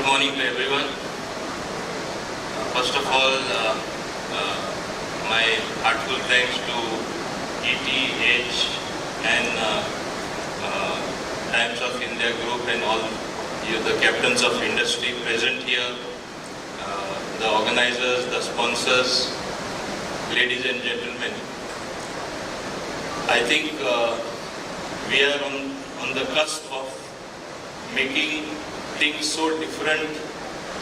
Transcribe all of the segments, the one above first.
morning to everyone. First of all, my heartfelt thanks to ETH and Times of India Group and all the captains of industry present here, the organizers, the sponsors, ladies and gentlemen. I think we are on the cusp of making things so different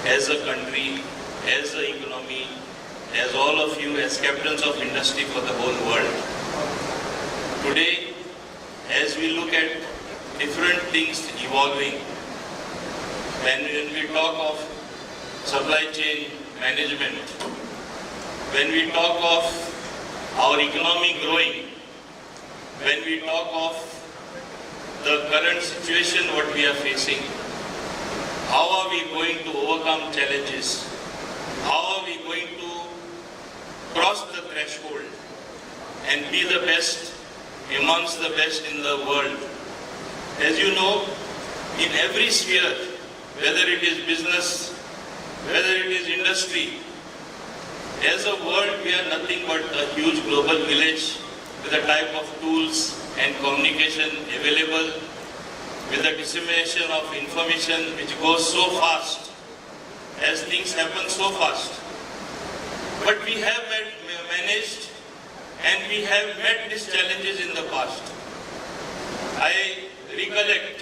as a country, as an economy, as all of you as captains of industry for the whole world. Today, as we look at different things evolving, when we talk of supply chain management, when we talk of our economy growing, when we talk of the current situation what we are facing, how are we going to overcome challenges? How are we going to cross the threshold and be the best amongst the best in the world? As you know, in every sphere, whether it is business, whether it is industry, as a world we are nothing but a huge global village with the type of tools and communication available, with the dissemination of information which goes so fast, as things happen so fast. But we have managed and we have met these challenges in the past. I recollect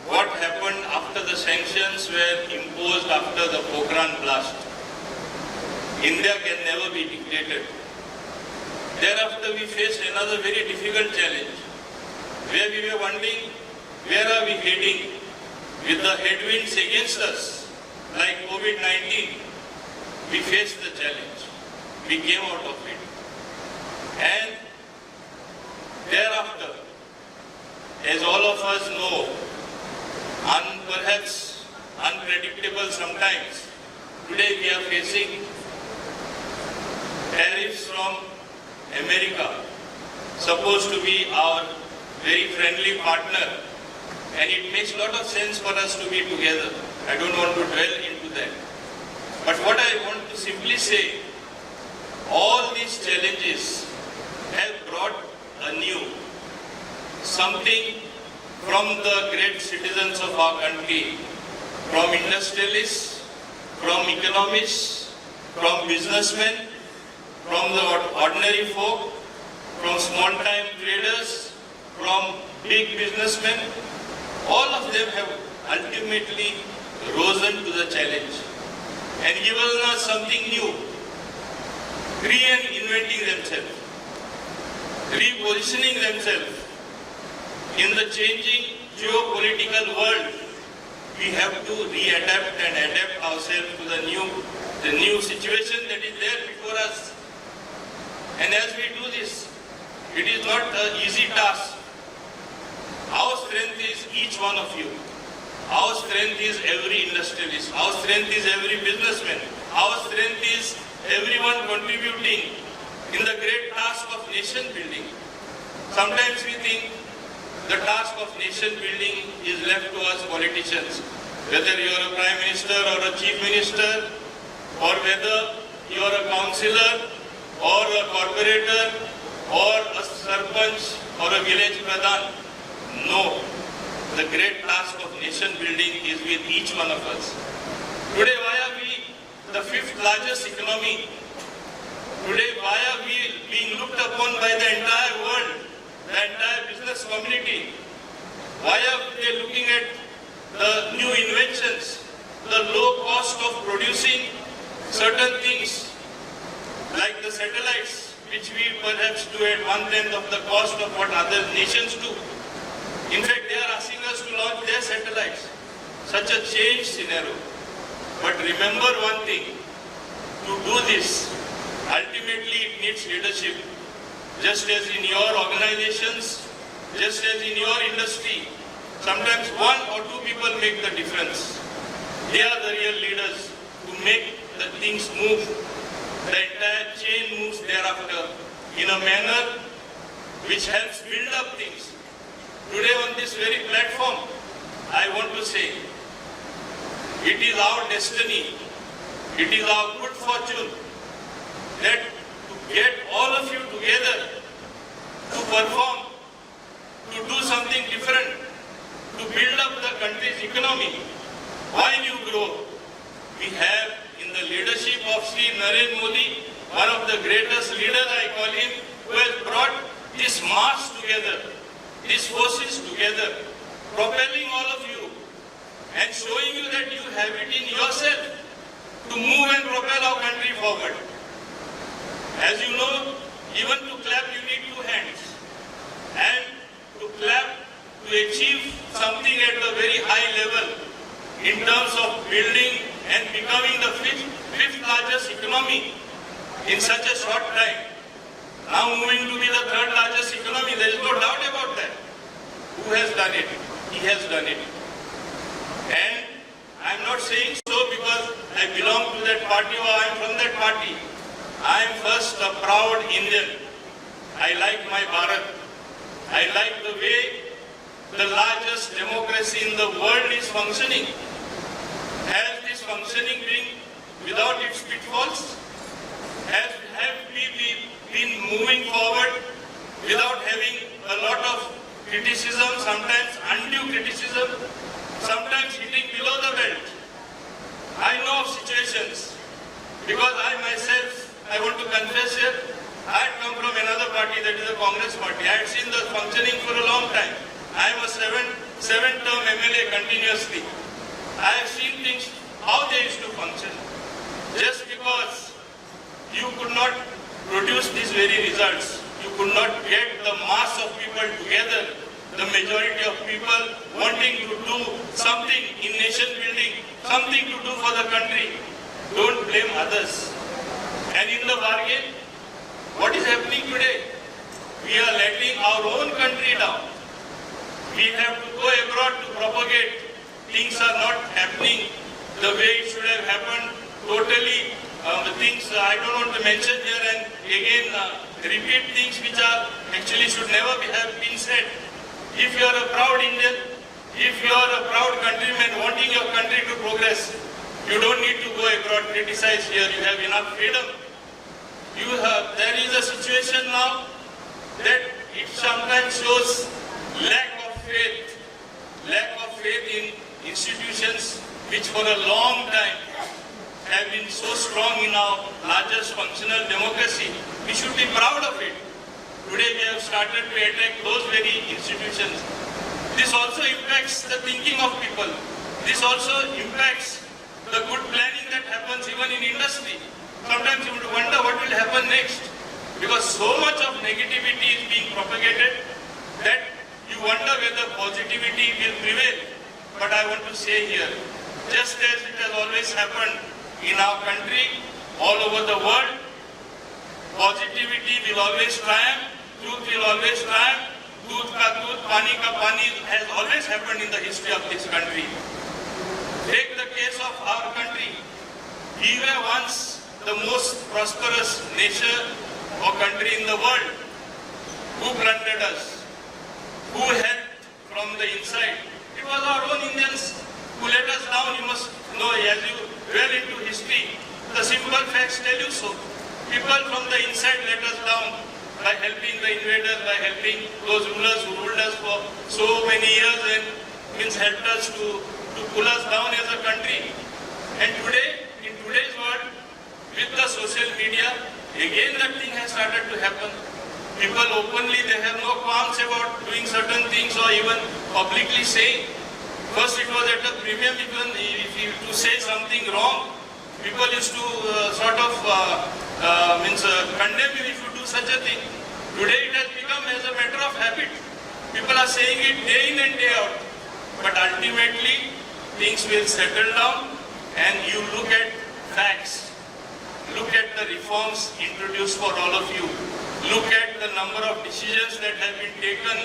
what happened after the sanctions were imposed after the Pokhran blast. India can never be dictated. Thereafter we faced another very difficult challenge, where we were wondering, where are we heading with the headwinds against us, like COVID-19? We faced the challenge. We came out of it. And thereafter, as all of us know, perhaps unpredictable sometimes, today we are facing tariffs from America, supposed to be our very friendly partner. And it makes a lot of sense for us to be together. I don't want to dwell into that. But what I want to simply say, all these challenges have brought anew something from the great citizens of our country, from industrialists, from economists, from businessmen, from the ordinary folk, from small-time traders, from big businessmen. All of them have ultimately risen to the challenge and given us something new, reinventing themselves, repositioning themselves in the changing geopolitical world. We have to readapt and adapt ourselves to the new situation that is there before us. And as we do this, it is not an easy task. Our strength is each one of you. Our strength is every industrialist. Our strength is every businessman. Our strength is everyone contributing in the great task of nation building. Sometimes we think the task of nation building is left to us politicians. Whether you are a prime minister or a chief minister, or whether you are a councillor or a corporator or a sarpanch or a village pradhan. No, the great task of nation building is with each one of us. Today, why are we the 5th largest economy? Today, why are we being looked upon by the entire world, the entire business community? Why are they looking at the new inventions, the low cost of producing certain things, like the satellites, which we perhaps do at 1/10 of the cost of what other nations do? In fact, they are asking us to launch their satellites. Such a changed scenario. But remember one thing, to do this, ultimately it needs leadership. Just as in your organizations, just as in your industry, sometimes one or two people make the difference. They are the real leaders who make the things move. The entire chain moves thereafter in a manner which helps build up things. Today on this very platform, I want to say, It is our destiny. It is our good fortune that to get all of you together to perform, to do something different, to build up the country's economy while you grow. We have in the leadership of Sri Narendra Modi, one of the greatest leaders I call him, who has brought this mass together, these forces together, propelling all of you and showing you that you have it in yourself to move and propel our country forward. As you know, even to clap you need two hands. And to clap, to achieve something at a very high level in terms of building and becoming the fifth largest economy in such a short time. Now moving to be the third largest economy, there is no doubt about that. Who has done it? He has done it. And I am not saying so because I belong to that party or I am from that party. I am first a proud Indian. I like my Bharat. I like the way the largest democracy in the world is functioning. Has this functioning been without its pitfalls? Have we been moving forward without having a lot of criticism, sometimes undue criticism, sometimes hitting below the belt? I know of situations because I myself, I want to confess here, I had come from another party, that is the Congress party. I had seen the functioning for a long time. I am a seven-term MLA continuously. I have seen things, how they used to function. Just because you could not produce these very results, you could not get the mass of people together, the majority of people wanting to do something in nation building, something to do for the country. Don't blame others. And in the bargain, what is happening today? We are letting our own country down. We have to go abroad to propagate. Things are not happening the way it should have happened. Totally, things I don't want to mention here and again repeat things which are actually should never have been said. If you are a proud Indian, if you are a proud countryman wanting your country to progress, you don't need to go abroad, criticize here. You have enough freedom. There is a situation now that it sometimes shows lack of faith in institutions which for a long time have been so strong in our largest functional democracy. We should be proud of it. Today we have started to attack those very institutions. This also impacts the thinking of people. This also impacts the good planning that happens even in industry. Sometimes you would wonder what will happen next, because so much of negativity is being propagated that you wonder whether positivity will prevail. But I want to say here, just as it has always happened in our country, all over the world, positivity will always triumph, truth will always triumph, दूध का दूध, पानी का पानी has always happened in the history of this country. Take the case of our country. We were once the most prosperous nation or country in the world. Who plundered us? Who helped from the inside? It was our own Indians who let us down. You must know, as you well into history, the simple facts tell you so. People from the inside let us down by helping the invaders, by helping those rulers who ruled us for so many years and helped us to pull us down as a country. And today, in today's world, with the social media, again that thing has started to happen. People openly, they have no qualms about doing certain things or even publicly saying. First it was at a premium, even if you to say something wrong, people used to condemn you if you do such a thing. Today it has become as a matter of habit. People are saying it day in and day out. But ultimately, things will settle down and you look at facts. Look at the reforms introduced for all of you. Look at the number of decisions that have been taken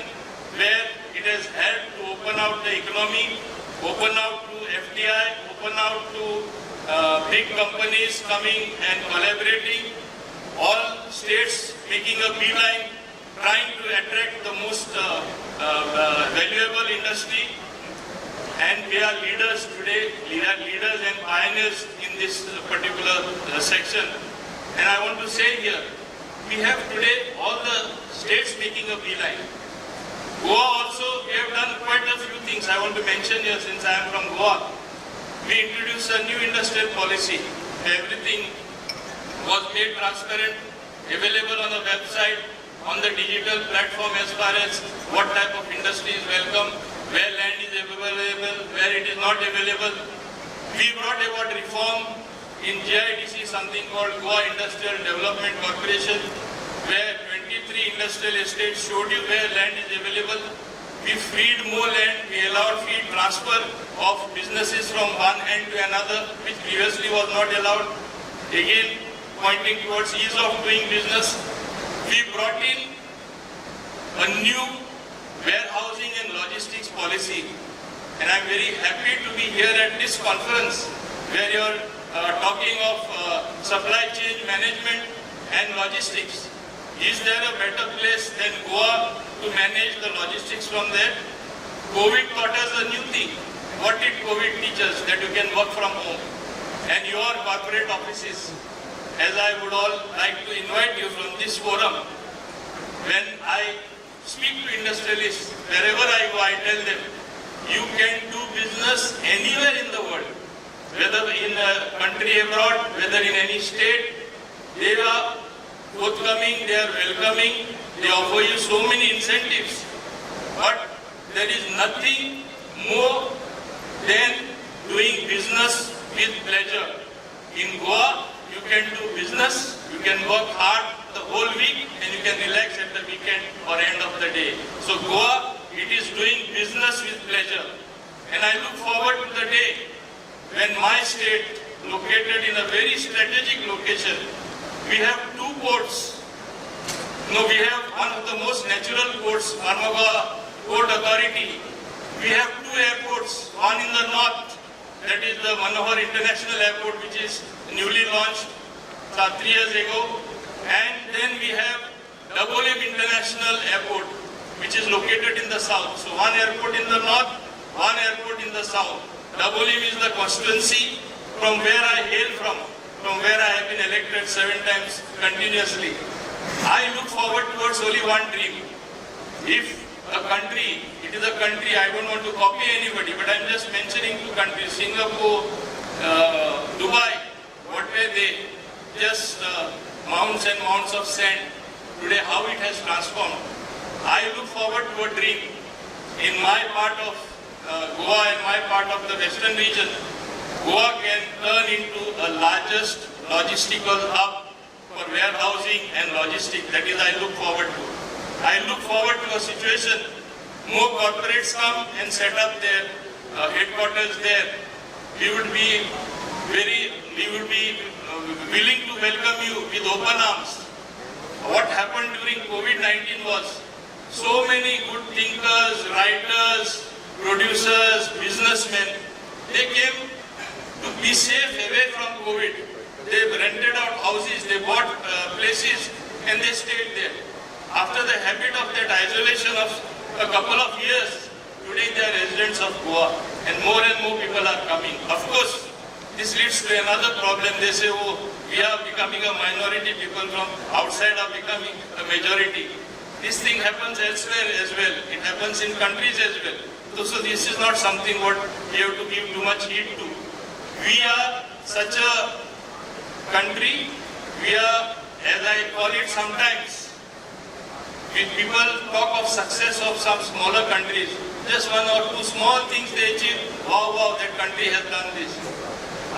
where it has helped to open out the economy, open out to FDI, open out to big companies coming and collaborating. All states making a beeline, trying to attract the most valuable industry. and we are leaders today, we are leaders and pioneers in this particular section. And I want to say here, we have today all the states making a beeline. Goa also, we have done quite a few things. I want to mention here, since I am from Goa. We introduced a new industrial policy. Everything was made transparent, available on the website, on the digital platform as far as what type of industry is welcome, where land is available, where it is not available. We brought about reform in GIDC, something called Goa Industrial Development Corporation, where 23 industrial estates showed you where land is available. We freed more land, we allowed free transfer of businesses from one hand to another, which previously was not allowed. Again, pointing towards ease of doing business. We brought in a new warehousing and logistics policy. And I'm very happy to be here at this conference where you're talking of supply chain management and logistics. Is there a better place than Goa to manage the logistics from there? COVID taught us a new thing. What did COVID teach us? That you can work from home. And your corporate offices, as I would all like to invite you from this forum, when I speak to industrialists, wherever I go, I tell them, you can do business anywhere in the world, whether in a country abroad, whether in any state. They are forthcoming, they are welcoming, they offer you so many incentives. But there is nothing more than doing business with pleasure. In Goa, you can do business, you can work hard the whole week, and you can relax at the weekend or end of the day. So Goa, it is doing business with pleasure. And I look forward to the day when my state, located in a very strategic location, we have two ports. No, we have one of the most natural ports, Mumbai Port Authority. We have two airports, one in the north, that is the Manohar International Airport, which is newly launched 3 years ago. And then we have Double-M International Airport, which is located in the south. So one airport in the north, one airport in the south. Double-M is the constituency from where I hail from where I have been elected 7 times continuously. I look forward towards only one dream. If a country, it is a country, I don't want to copy anybody, but I'm just mentioning two countries, Singapore, Dubai, what were they? Just mounds and mounds of sand. Today, how it has transformed. I look forward to a dream. In my part of Goa and my part of the western region, Goa can turn into the largest logistical hub for warehousing and logistics. That is, I look forward to. I look forward to a situation, more corporates come and set up their headquarters there. We would be willing to welcome you with open arms. What happened during COVID-19 was so many good thinkers, writers, producers, businessmen, they came to be safe away from COVID. They rented out houses, they bought places, and they stayed there. After the habit of that isolation of a couple of years, today they are residents of Goa, and more people are coming. Of course, this leads to another problem. They say, oh, we are becoming a minority, people from outside are becoming a majority. This thing happens elsewhere as well. It happens in countries as well. So this is not something what we have to give too much heed to. We are such a country, we are, as I call it sometimes, when people talk of success of some smaller countries, just one or two small things they achieve, wow, that country has done this.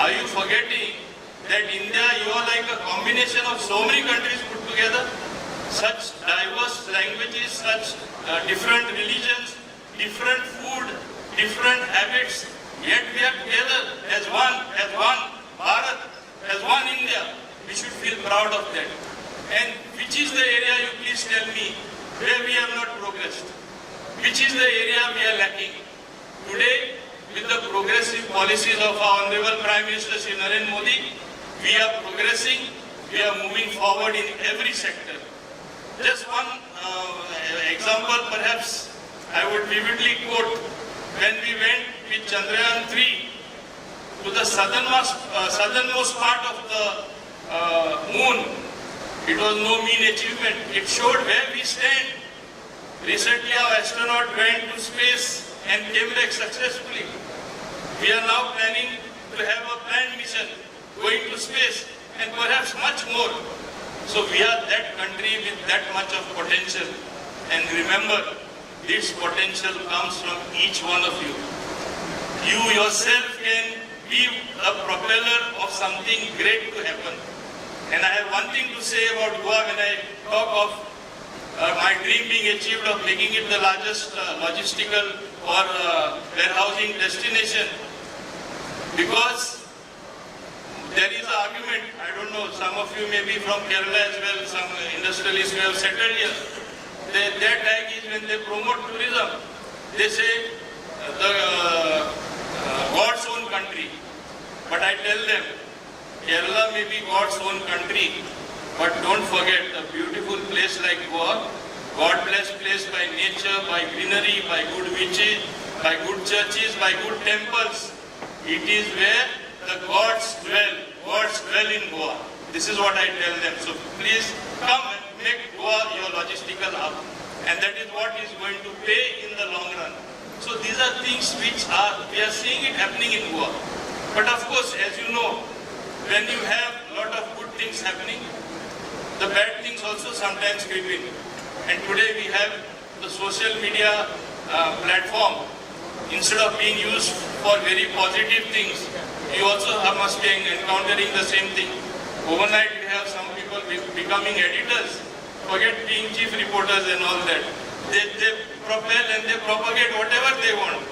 Are you forgetting that India, you are like a combination of so many countries put together? Such diverse languages, such different religions, different food, different habits, yet we are together as one Bharat, as one India. We should feel proud of that. And which is the area, you please tell me, where we have not progressed? Which is the area we are lacking? Today, with the progressive policies of our Honorable Prime Minister Shri Narendra Modi, we are progressing, we are moving forward in every sector. Just one example perhaps I would vividly quote. When we went with Chandrayaan 3 to the southernmost part of the moon. It was no mean achievement. It showed where we stand. Recently, our astronaut went to space and came back successfully. We are now planning to have a planned mission going to space and perhaps much more. So we are that country with that much of potential. And remember, this potential comes from each one of you. You yourself can be a propeller of something great to happen. And I have one thing to say about Goa when I talk of my dream being achieved of making it the largest logistical or warehousing destination. Because there is an argument, I don't know, some of you may be from Kerala as well, some industrialists who have settled here. Their tag is when they promote tourism, they say God's own country. But I tell them, Kerala may be God's own country, but don't forget a beautiful place like Goa, God-blessed place by nature, by greenery, by good beaches, by good churches, by good temples. It is where the gods dwell in Goa. This is what I tell them. So please come and make Goa your logistical hub. And that is what is going to pay in the long run. So these are things which we are seeing it happening in Goa. But of course, as you know, when you have a lot of good things happening, the bad things also sometimes creep in. And today we have the social media platform. Instead of being used for very positive things, you also must be encountering the same thing. Overnight we have some people becoming editors, forget being chief reporters and all that. They propel and they propagate whatever they want.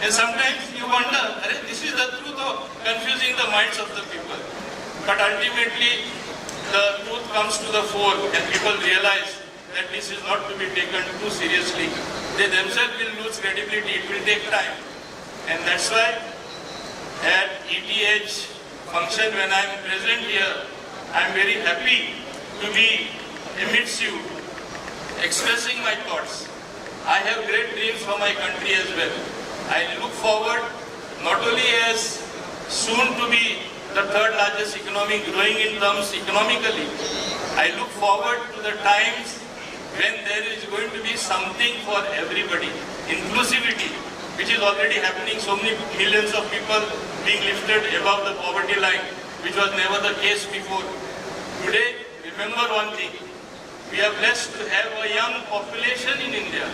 And sometimes you wonder, this is the truth of confusing the minds of the people. But ultimately, the truth comes to the fore and people realize that this is not to be taken too seriously. They themselves will lose credibility, it will take time. And that's why at ETH function when I am present here, I am very happy to be amidst you, expressing my thoughts. I have great dreams for my country as well. I look forward not only as soon to be the third largest economy growing in terms economically, I look forward to the times when there is going to be something for everybody. Inclusivity, which is already happening, so many millions of people being lifted above the poverty line, which was never the case before. Today, remember one thing, we are blessed to have a young population in India.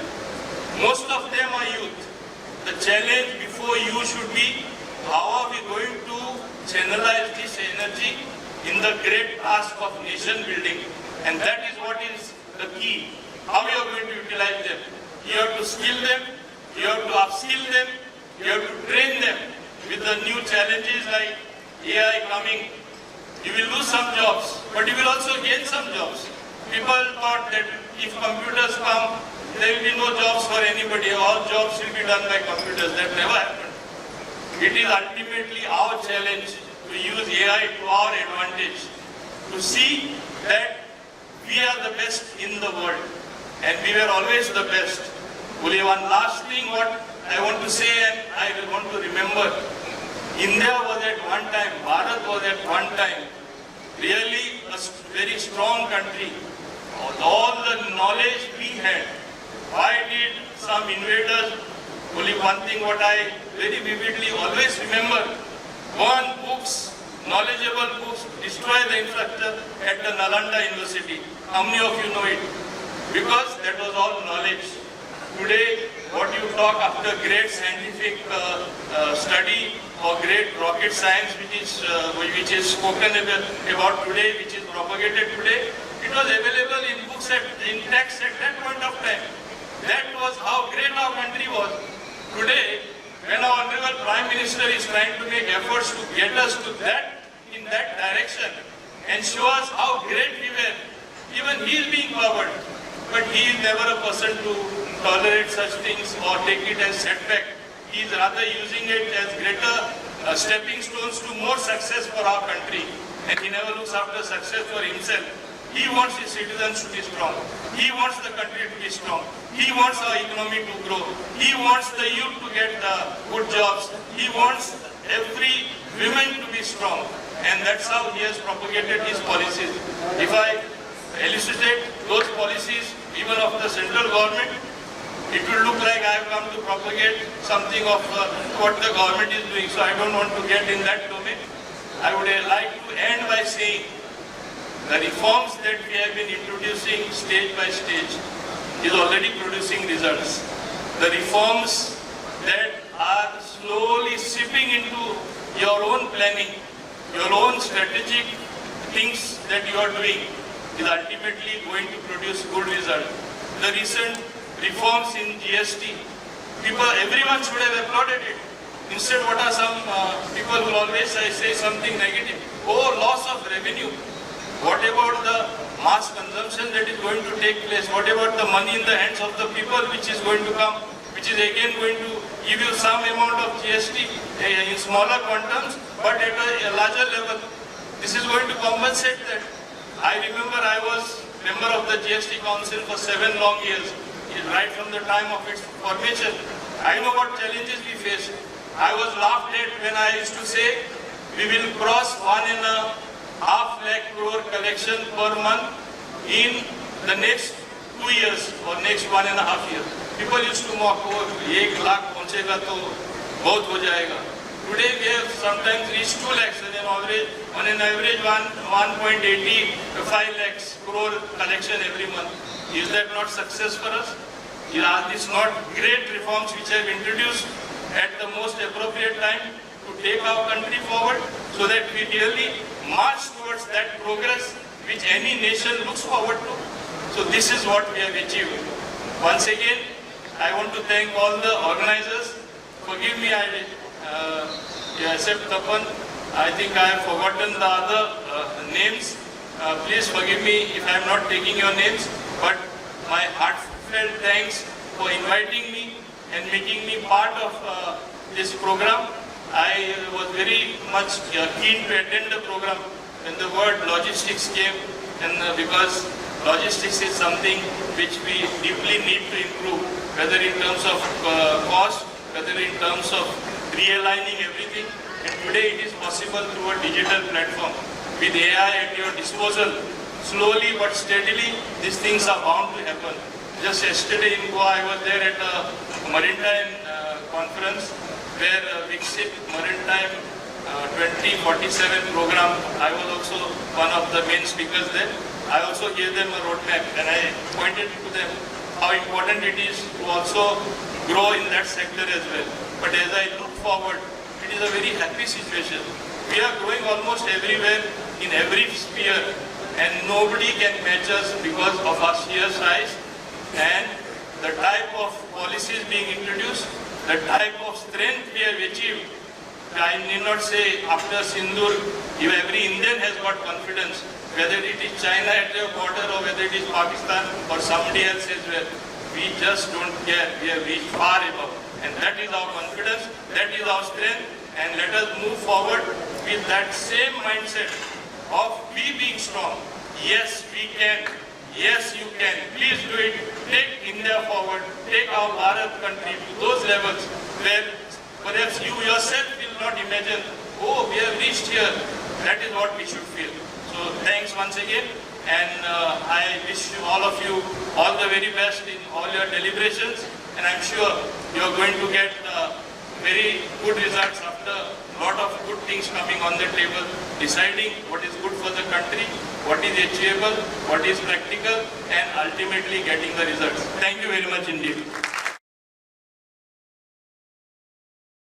Most of them are youth. The challenge before you should be, how are we going to channelize this energy in the great task of nation building? And that is what is the key. How you are going to utilize them? You have to skill them, you have to upskill them, you have to train them with the new challenges like AI coming. You will lose some jobs, but you will also gain some jobs. People thought that if computers come, there will be no jobs for anybody. All jobs will be done by computers. That never happened. It is ultimately our challenge to use AI to our advantage, to see that we are the best in the world. And we were always the best. Only one last thing what I want to say and I will want to remember. India was at one time, Bharat was at one time, really a very strong country. All the knowledge we had. Why did some invaders, only one thing what I very vividly always remember, burn books, knowledgeable books, destroy the infrastructure at the Nalanda University. How many of you know it? Because that was all knowledge. Today, what you talk after great scientific study or great rocket science which is spoken about today, which is propagated today, it was available in books in text at that point of time. That was how great our country was. Today, when our Honorable Prime Minister is trying to make efforts to get us to that, in that direction, and show us how great we were, even he is being covered. But he is never a person to tolerate such things or take it as setback. He is rather using it as greater stepping stones to more success for our country. And he never looks after success for himself. He wants his citizens to be strong. He wants the country to be strong. He wants our economy to grow. He wants the youth to get good jobs. He wants every woman to be strong. And that's how he has propagated his policies. If I elucidate those policies, even of the central government, it will look like I have come to propagate something of what the government is doing. So I don't want to get in that domain. I would like to end by saying the reforms that we have been introducing stage by stage is already producing results. The reforms that are slowly seeping into your own planning, your own strategic things that you are doing is ultimately going to produce good results. The recent reforms in GST, everyone should have applauded it. Instead, what are some people who always say something negative? Oh, loss of revenue. What about the mass consumption that is going to take place? What about the money in the hands of the people which is going to come, which is again going to give you some amount of GST in smaller quantums, but at a larger level? This is going to compensate that. I remember I was member of the GST Council for 7 long years, right from the time of its formation. I know what challenges we face. I was laughed at when I used to say we will cross 1.5 lakh crore collection per month in the next 2 years or next 1.5 years. People used to mock, oh, 1 lakh पहुंचेगा तो बहुत हो जाएगा. Today we have sometimes reached 2 lakhs and on an average 1.85 lakhs crore collection every month. Is that not success for us? Are these not great reforms which have introduced at the most appropriate time to take our country forward so that we really march towards that progress which any nation looks forward to? So this is what we have achieved. Once again, I want to thank all the organizers. Forgive me, I accept Tapan. I think I have forgotten the other names. Please forgive me if I am not taking your names, but my heartfelt thanks for inviting me and making me part of this program. I was very much keen to attend the program when the word logistics came, and because logistics is something which we deeply need to improve, whether in terms of cost, whether in terms of realigning everything. And today it is possible through a digital platform. With AI at your disposal, slowly but steadily, these things are bound to happen. Just yesterday in Goa, I was there at a maritime conference where Viksit Maritime 2047 program, I was also one of the main speakers there. I also gave them a roadmap and I pointed to them how important it is to also grow in that sector as well. But as I look forward, it is a very happy situation. We are growing almost everywhere in every sphere and nobody can match us because of our sheer size and the type of policies being introduced, the type of strength we have achieved. I need not say after Sindoor, every Indian has got confidence, whether it is China at your border or whether it is Pakistan or somebody else as well. We just don't care. We have reached far above. And that is our confidence, that is our strength, and let us move forward with that same mindset of we being strong. Yes, we can. Yes, you can. Please do it. Take India forward. Take our Bharat country to those levels where perhaps you yourself will not imagine, oh, we have reached here. That is what we should feel. So thanks once again. And I wish you, all of you, all the very best in all your deliberations. And I'm sure you are going to get very good results after a lot of good things coming on the table, deciding what is good for the country, what is achievable, what is practical, and ultimately getting the results. Thank you very much indeed.